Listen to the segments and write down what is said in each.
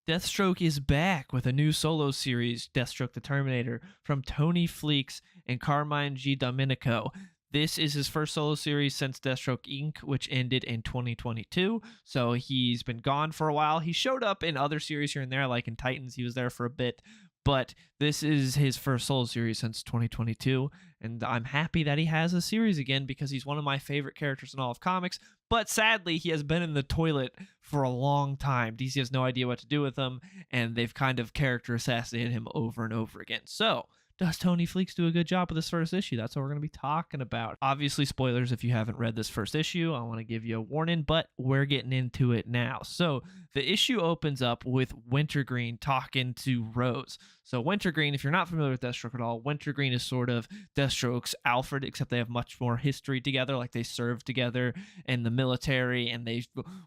Deathstroke is back with a new solo series, Deathstroke The Terminator, from Tony Fleeks and Carmine G. Domenico. This is his first solo series since Deathstroke Inc., which ended in 2022. So he's been gone for a while. He showed up in other series here and there, like in Titans, he was there for a bit. But this is his first solo series since 2022. And I'm happy that he has a series again because he's one of my favorite characters in all of comics. But sadly, he has been in the toilet for a long time. DC has no idea what to do with him, and they've kind of character assassinated him over and over again. So, does Tony Fleeks do a good job with this first issue? That's what we're going to be talking about. Obviously, spoilers if you haven't read this first issue. I want to give you a warning, but we're getting into it now. So, the issue opens up with Wintergreen talking to Rose. So Wintergreen, if you're not familiar with Deathstroke at all, Wintergreen is sort of Deathstroke's Alfred, except they have much more history together. Like they served together in the military, and they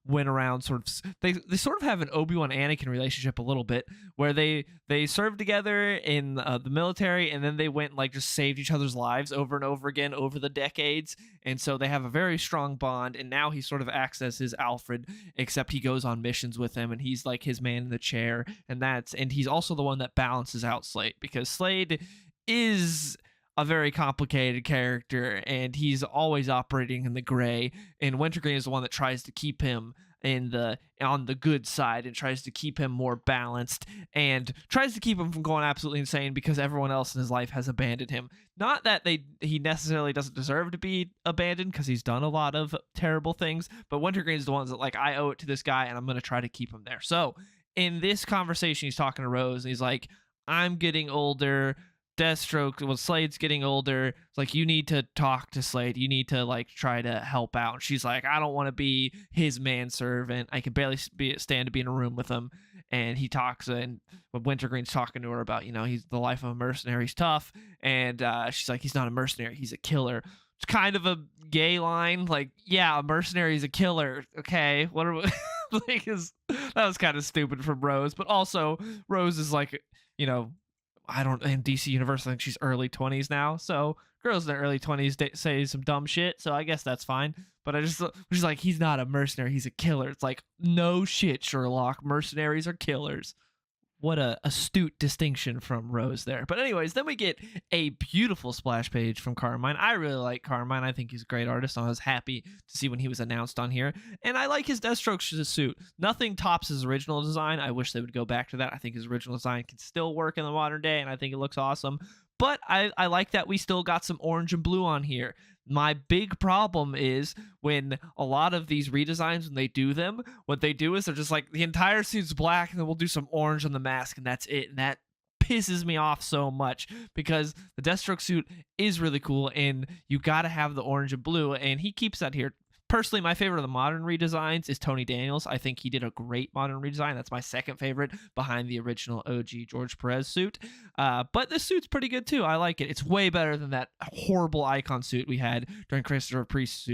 went around sort of. They sort of have an Obi-Wan Anakin relationship a little bit, where they served together in the military, and then they went and like just saved each other's lives over and over again over the decades, and so they have a very strong bond. And now he sort of acts as his Alfred, except he goes on missions with him, and he's like his man in the chair, and he's also the one that balances out Slade, because Slade is a very complicated character and he's always operating in the gray, and Wintergreen is the one that tries to keep him on the good side and tries to keep him more balanced and tries to keep him from going absolutely insane because everyone else in his life has abandoned him. Not that he necessarily doesn't deserve to be abandoned, because he's done a lot of terrible things, but Wintergreen is the ones that like, I owe it to this guy and I'm going to try to keep him there. So in this conversation, he's talking to Rose and he's like, I'm getting older. Slade's getting older. It's like, you need to talk to Slade. You need to like try to help out. And she's like, I don't want to be his manservant. I can barely stand to be in a room with him. And he talks, and Wintergreen's talking to her about, he's the life of a mercenary. He's tough. And she's like, he's not a mercenary. He's a killer. It's kind of a gay line. Like, yeah, a mercenary is a killer. Okay. What are we? That was kind of stupid from Rose. But also, Rose is like, I don't, in DC Universe, I think she's early 20s now. So girls in their early 20s say some dumb shit. So I guess that's fine. But she's like, he's not a mercenary. He's a killer. It's like, no shit, Sherlock. Mercenaries are killers. What a astute distinction from Rose there. But anyways, then we get a beautiful splash page from Carmine. I really like Carmine. I think he's a great artist. I was happy to see when he was announced on here. And I like his Deathstroke suit. Nothing tops his original design. I wish they would go back to that. I think his original design can still work in the modern day, and I think it looks awesome. But I like that we still got some orange and blue on here. My big problem is when a lot of these redesigns, when they do them, what they do is they're just like, the entire suit's black and then we'll do some orange on the mask and that's it. And that pisses me off so much, because the Deathstroke suit is really cool and you got to have the orange and blue, and he keeps that here. Personally, my favorite of the modern redesigns is Tony Daniels. I think he did a great modern redesign. That's my second favorite behind the original OG George Perez suit. But this suit's pretty good too. I like it. It's way better than that horrible Icon suit we had during Christopher Priest's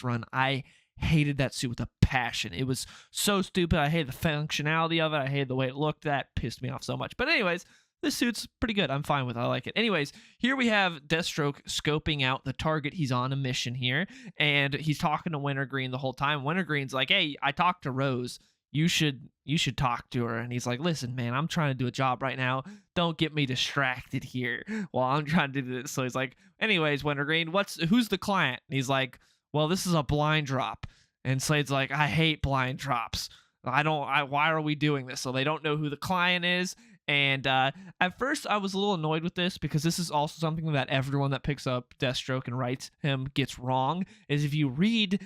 run. I hated that suit with a passion. It was so stupid. I hated the functionality of it. I hated the way it looked. That pissed me off so much. But anyways, this suit's pretty good. I'm fine with it. I like it. Anyways, here we have Deathstroke scoping out the target. He's on a mission here, and he's talking to Wintergreen the whole time. Wintergreen's like, hey, I talked to Rose. You should talk to her. And he's like, listen, man, I'm trying to do a job right now. Don't get me distracted here while I'm trying to do this. So he's like, anyways, Wintergreen, who's the client? And he's like, well, this is a blind drop. And Slade's like, I hate blind drops. Why are we doing this? So they don't know who the client is. And at first, I was a little annoyed with this, because this is also something that everyone that picks up Deathstroke and writes him gets wrong, is if you read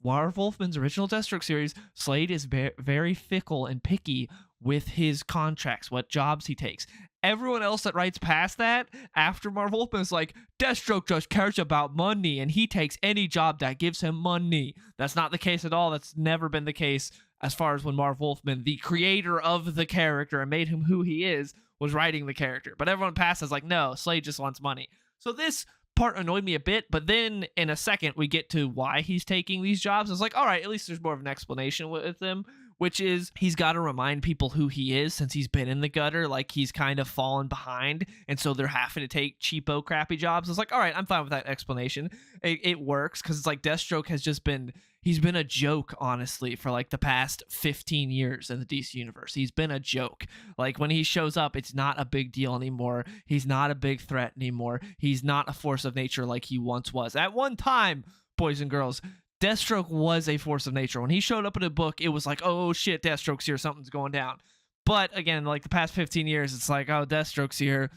Marv Wolfman's original Deathstroke series, Slade is very fickle and picky with his contracts, what jobs he takes. Everyone else that writes past that, after Marv Wolfman, is like, Deathstroke just cares about money, and he takes any job that gives him money. That's not the case at all. That's never been the case as far as when Marv Wolfman, the creator of the character and made him who he is, was writing the character. But everyone past is like, no, Slade just wants money. So this part annoyed me a bit, but then in a second we get to why he's taking these jobs. It's like, all right, at least there's more of an explanation with him, which is he's got to remind people who he is, since he's been in the gutter. Like, he's kind of fallen behind, and so they're having to take cheapo, crappy jobs. It's like, all right, I'm fine with that explanation. It works, because it's like Deathstroke has just been he's been a joke, honestly, for like the past 15 years in the DC universe. He's been a joke. Like when he shows up, it's not a big deal anymore. He's not a big threat anymore. He's not a force of nature like he once was. At one time, boys and girls, Deathstroke was a force of nature. When he showed up in a book, it was like, oh shit, Deathstroke's here, something's going down. But again, like the past 15 years, it's like, oh, Deathstroke's here.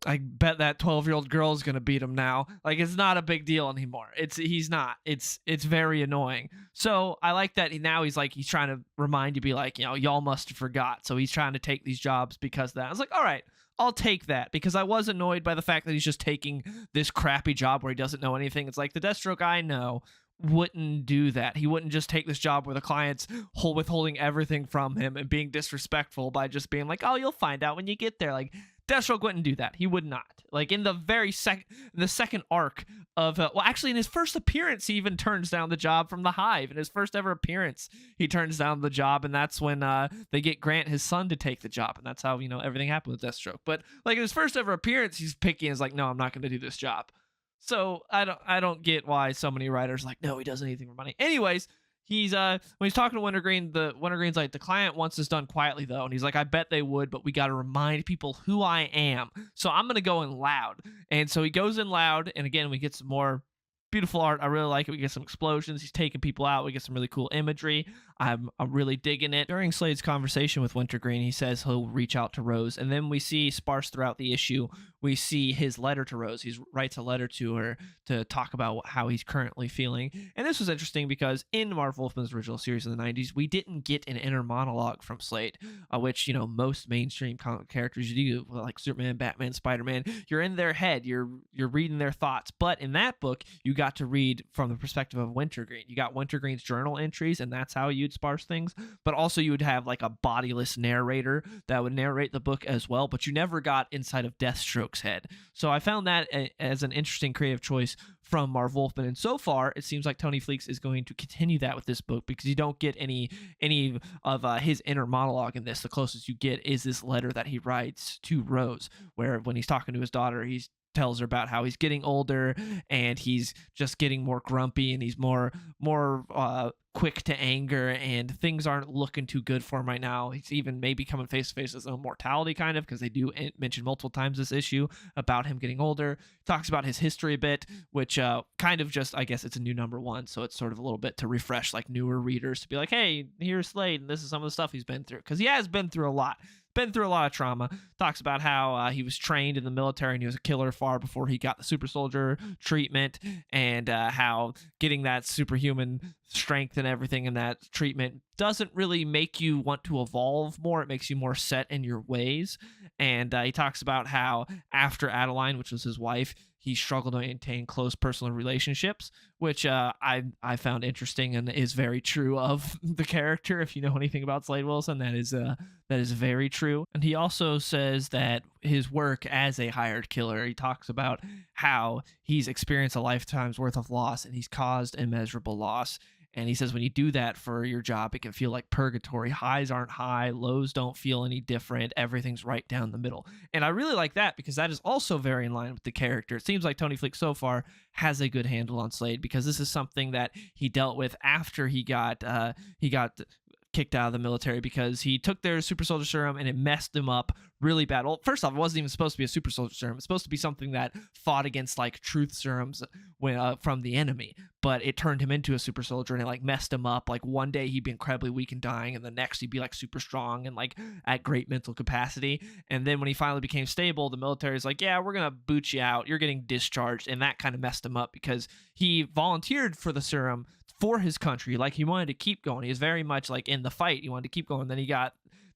I bet that 12-year-old girl is gonna beat him now. Like it's not a big deal anymore. He's not. It's very annoying. So I like that now he's trying to remind you, be like, y'all must have forgot. So he's trying to take these jobs because of that. I was like, all right, I'll take that, because I was annoyed by the fact that he's just taking this crappy job where he doesn't know anything. It's like the Deathstroke I know wouldn't do that. He wouldn't just take this job where the client's withholding everything from him and being disrespectful by just being like, oh, you'll find out when you get there. Like Deathstroke wouldn't do that. He would not. Like in the second arc of actually in his first appearance, he even turns down the job from the Hive. In his first ever appearance, he turns down the job, and that's when they get Grant, his son, to take the job, and that's how everything happened with Deathstroke. But like in his first ever appearance, he's picky and is like, no, I'm not going to do this job. So I don't get why so many writers are like, no, he does anything for money. Anyways, he's when he's talking to Wintergreen, the Wintergreen's like, the client wants this done quietly though, and he's like, I bet they would, but we got to remind people who I am, so I'm gonna go in loud. And so he goes in loud, and again we get some more beautiful art. I really like it. We get some explosions. He's taking people out. We get some really cool imagery. I'm really digging it. During Slade's conversation with Wintergreen, he says he'll reach out to Rose, and then we see sparse throughout the issue, we see his letter to Rose. He writes a letter to her to talk about how he's currently feeling. And this was interesting because in Marv Wolfman's original series in the 90s, we didn't get an inner monologue from Slade, which most mainstream comic characters do, like Superman, Batman, Spider-Man. You're in their head. You're reading their thoughts. But in that book, you got to read from the perspective of Wintergreen. You got Wintergreen's journal entries, and that's how you'd sparse things. But also you would have like a bodiless narrator that would narrate the book as well, but you never got inside of Deathstroke's head. So I found that as an interesting creative choice from Marv Wolfman, and so far it seems like Tony Fleecs is going to continue that with this book, because you don't get any of his inner monologue in this. The closest you get is this letter that he writes to Rose, where when he's talking to his daughter, he tells her about how he's getting older and he's just getting more grumpy, and he's more quick to anger, and things aren't looking too good for him right now. He's even maybe coming face to face with his own mortality, kind of, because they do mention multiple times this issue about him getting older. Talks about his history a bit, which kind of just, I guess it's a new #1, so it's sort of a little bit to refresh like newer readers, to be like, hey, here's Slade, and this is some of the stuff he's been through, because he has been through a lot. Been through a lot of trauma. Talks about how he was trained in the military and he was a killer far before he got the super soldier treatment, and how getting that superhuman strength and everything in that treatment doesn't really make you want to evolve more. It makes you more set in your ways. And he talks about how after Adeline, which was his wife, he struggled to maintain close personal relationships, which I found interesting and is very true of the character. If you know anything about Slade Wilson, that is very true. And he also says that his work as a hired killer, he talks about how he's experienced a lifetime's worth of loss and he's caused immeasurable loss. And he says when you do that for your job, it can feel like purgatory. Highs aren't high, lows don't feel any different. Everything's right down the middle. And I really like that, because that is also very in line with the character. It seems like Tony Fleecs so far has a good handle on Slade, because this is something that he dealt with after he got kicked out of the military, because he took their super soldier serum and it messed him up really bad. Well, first off, it wasn't even supposed to be a super soldier serum. It's supposed to be something that fought against like truth serums from the enemy, but it turned him into a super soldier, and it like messed him up. Like one day he'd be incredibly weak and dying, and the next he'd be like super strong and like at great mental capacity. And then when he finally became stable, the military is like, yeah, we're gonna boot you out, you're getting discharged. And that kind of messed him up, because he volunteered for the serum for his country. Like he wanted to keep going. He was very much like in the fight. He wanted to keep going. Then he got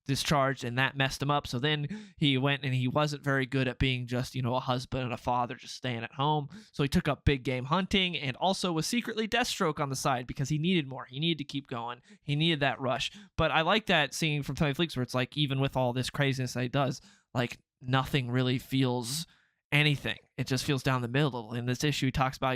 discharged, and that messed him up. So then he went, and he wasn't very good at being just, a husband and a father, just staying at home. So he took up big game hunting, and also was secretly Deathstroke on the side, because he needed more. He needed to keep going. He needed that rush. But I like that scene from Tony Fleecs where it's like, even with all this craziness that he does, nothing really feels anything. It just feels down the middle. In this issue, he talks about,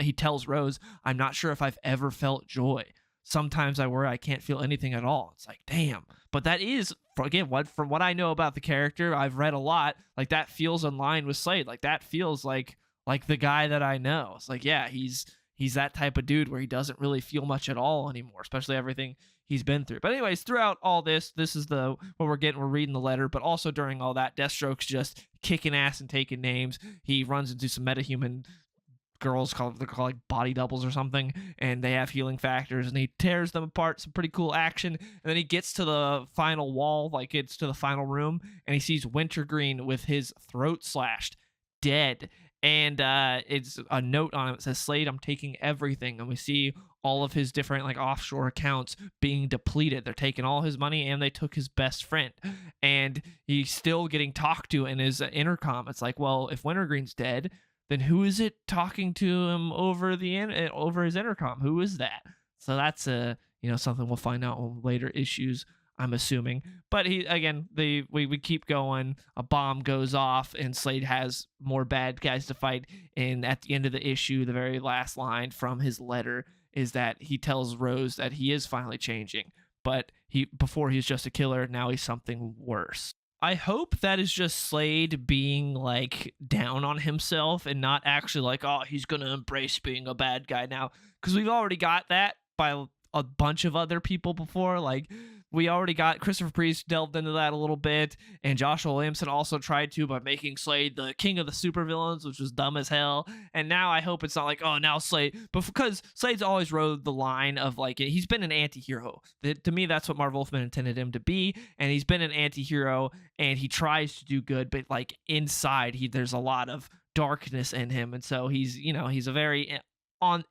he tells Rose, I'm not sure if I've ever felt joy. Sometimes I worry I can't feel anything at all. It's like, damn. But that is, again, from what I know about the character, I've read a lot, that feels in line with Slade. That feels like the guy that I know. It's like, yeah, he's he's that type of dude where he doesn't really feel much at all anymore, especially everything he's been through. But anyways, throughout all this is the what we're getting. We're reading the letter, but also during all that, Deathstroke's just kicking ass and taking names. He runs into some metahuman girls they're called like body doubles or something, and they have healing factors, and he tears them apart. Some pretty cool action, and then he gets to the final wall, like gets to the final room, and he sees Wintergreen with his throat slashed, dead. And it's a note on it that says, Slade, I'm taking everything. And we see all of his different like offshore accounts being depleted. They're taking all his money, and they took his best friend, and he's still getting talked to in his intercom. It's like, well, if Wintergreen's dead, then who is it talking to him over over his intercom? Who is that? So that's something we'll find out in later issues, I'm assuming. But we keep going. A bomb goes off, and Slade has more bad guys to fight. And at the end of the issue, the very last line from his letter is that he tells Rose that he is finally changing, but before he's just a killer, now he's something worse. I hope that is just Slade being like down on himself and not actually like, oh, he's going to embrace being a bad guy now. Because we've already got that by a bunch of other people before. Like, we already got Christopher Priest delved into that a little bit, and Joshua Williamson also tried to by making Slade the king of the supervillains, which was dumb as hell. And now I hope it's not like, oh, now Slade, but because Slade's always rode the line of like, he's been an anti-hero. To me, that's what Marv Wolfman intended him to be, and he's been an anti-hero, and he tries to do good, but like inside, there's a lot of darkness in him, and so he's a very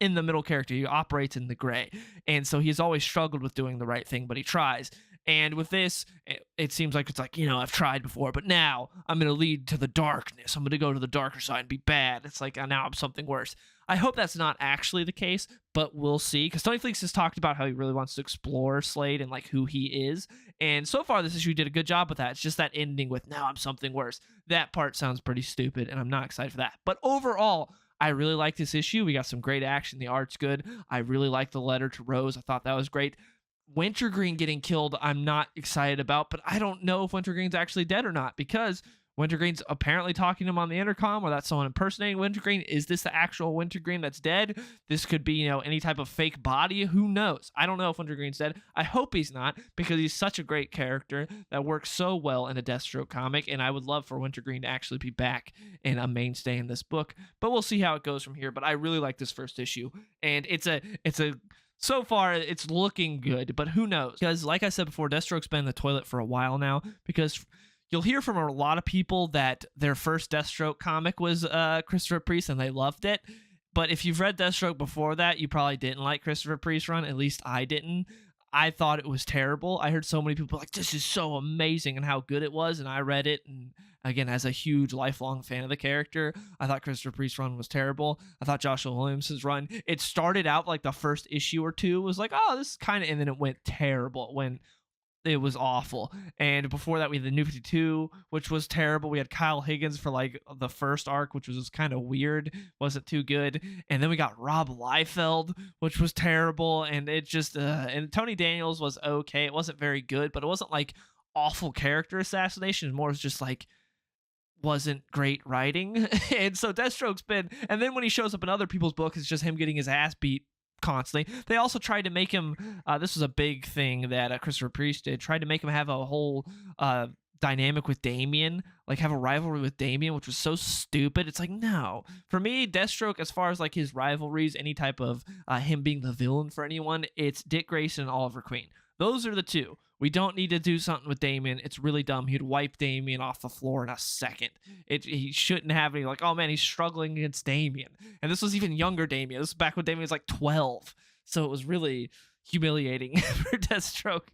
in the middle character. He operates in the gray, and so he's always struggled with doing the right thing, but he tries. And with this, it seems like it's like, I've tried before, but now I'm going to lead to the darkness. I'm going to go to the darker side and be bad. It's like, now I'm something worse. I hope that's not actually the case, but we'll see, because Tony Fleeks has talked about how he really wants to explore Slade and like who he is, and so far this issue did a good job with that. It's just that ending with, now I'm something worse. That part sounds pretty stupid, and I'm not excited for that. But overall, I really like this issue. We got some great action. The art's good. I really like the letter to Rose. I thought that was great. Wintergreen getting killed, I'm not excited about, but I don't know if Wintergreen's actually dead or not, because Wintergreen's apparently talking to him on the intercom, or that's someone impersonating Wintergreen. Is this the actual Wintergreen that's dead? This could be, any type of fake body. Who knows? I don't know if Wintergreen's dead. I hope he's not, because he's such a great character that works so well in a Deathstroke comic, and I would love for Wintergreen to actually be back and a mainstay in this book. But we'll see how it goes from here. But I really like this first issue, and so far, it's looking good, but who knows? Because like I said before, Deathstroke's been in the toilet for a while now, because you'll hear from a lot of people that their first Deathstroke comic was Christopher Priest, and they loved it. But if you've read Deathstroke before that, you probably didn't like Christopher Priest's run. At least I didn't. I thought it was terrible. I heard so many people like, this is so amazing, and how good it was, and I read it, and again, as a huge lifelong fan of the character, I thought Christopher Priest's run was terrible. I thought Joshua Williamson's run, it started out like the first issue or two was like, oh, this is kind of, and then it went terrible. It was awful. And before that, we had the New 52, which was terrible. We had Kyle Higgins for like the first arc, which was kind of weird, wasn't too good. And then we got Rob Liefeld, which was terrible. And it just and Tony Daniels was okay. It wasn't very good, but it wasn't like awful character assassination. More was just like, wasn't great writing. And so Deathstroke's been, and then when he shows up in other people's books, it's just him getting his ass beat constantly. They also tried to make him, this was a big thing that Christopher Priest did, tried to make him have a whole dynamic with Damian, like have a rivalry with Damian, which was so stupid. It's like, no. For me, Deathstroke, as far as like his rivalries, any type of him being the villain for anyone, it's Dick Grayson and Oliver Queen. Those are the two. We don't need to do something with Damian. It's really dumb. He'd wipe Damian off the floor in a second. He shouldn't have any, like, oh man, he's struggling against Damian. And this was even younger Damian. This was back when Damian was like 12. So it was really humiliating for Deathstroke.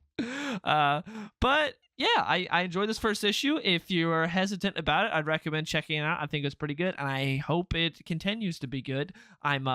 But yeah, I enjoyed this first issue. If you're hesitant about it, I'd recommend checking it out. I think it's pretty good, and I hope it continues to be good. I'm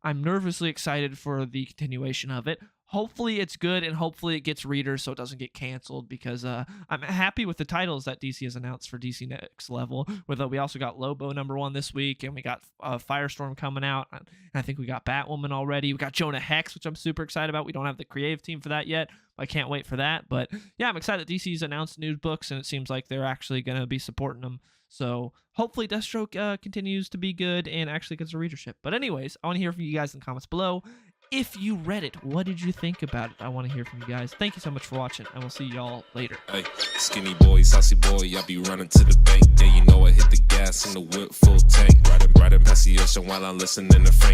nervously excited for the continuation of it. hopefully it's good and hopefully it gets readers so it doesn't get canceled, because I'm happy with the titles that DC has announced for DC Next Level. We also got Lobo #1 this week, and we got Firestorm coming out, and I think we got Batwoman already. We got Jonah Hex, which I'm super excited about. We don't have the creative team for that yet. I can't wait for that. But yeah, I'm excited that DC's announced new books, and it seems like they're actually going to be supporting them. So hopefully Deathstroke continues to be good and actually gets a readership. But anyways, I want to hear from you guys in the comments below. If you read it, what did you think about it? I want to hear from you guys. Thank you so much for watching, and we'll see y'all later. Hey, skinny boy, saucy boy, I be running to the bank. Yeah, you know I hit the gas in the whip full tank. Riding past the ocean while I'm listening to Frank.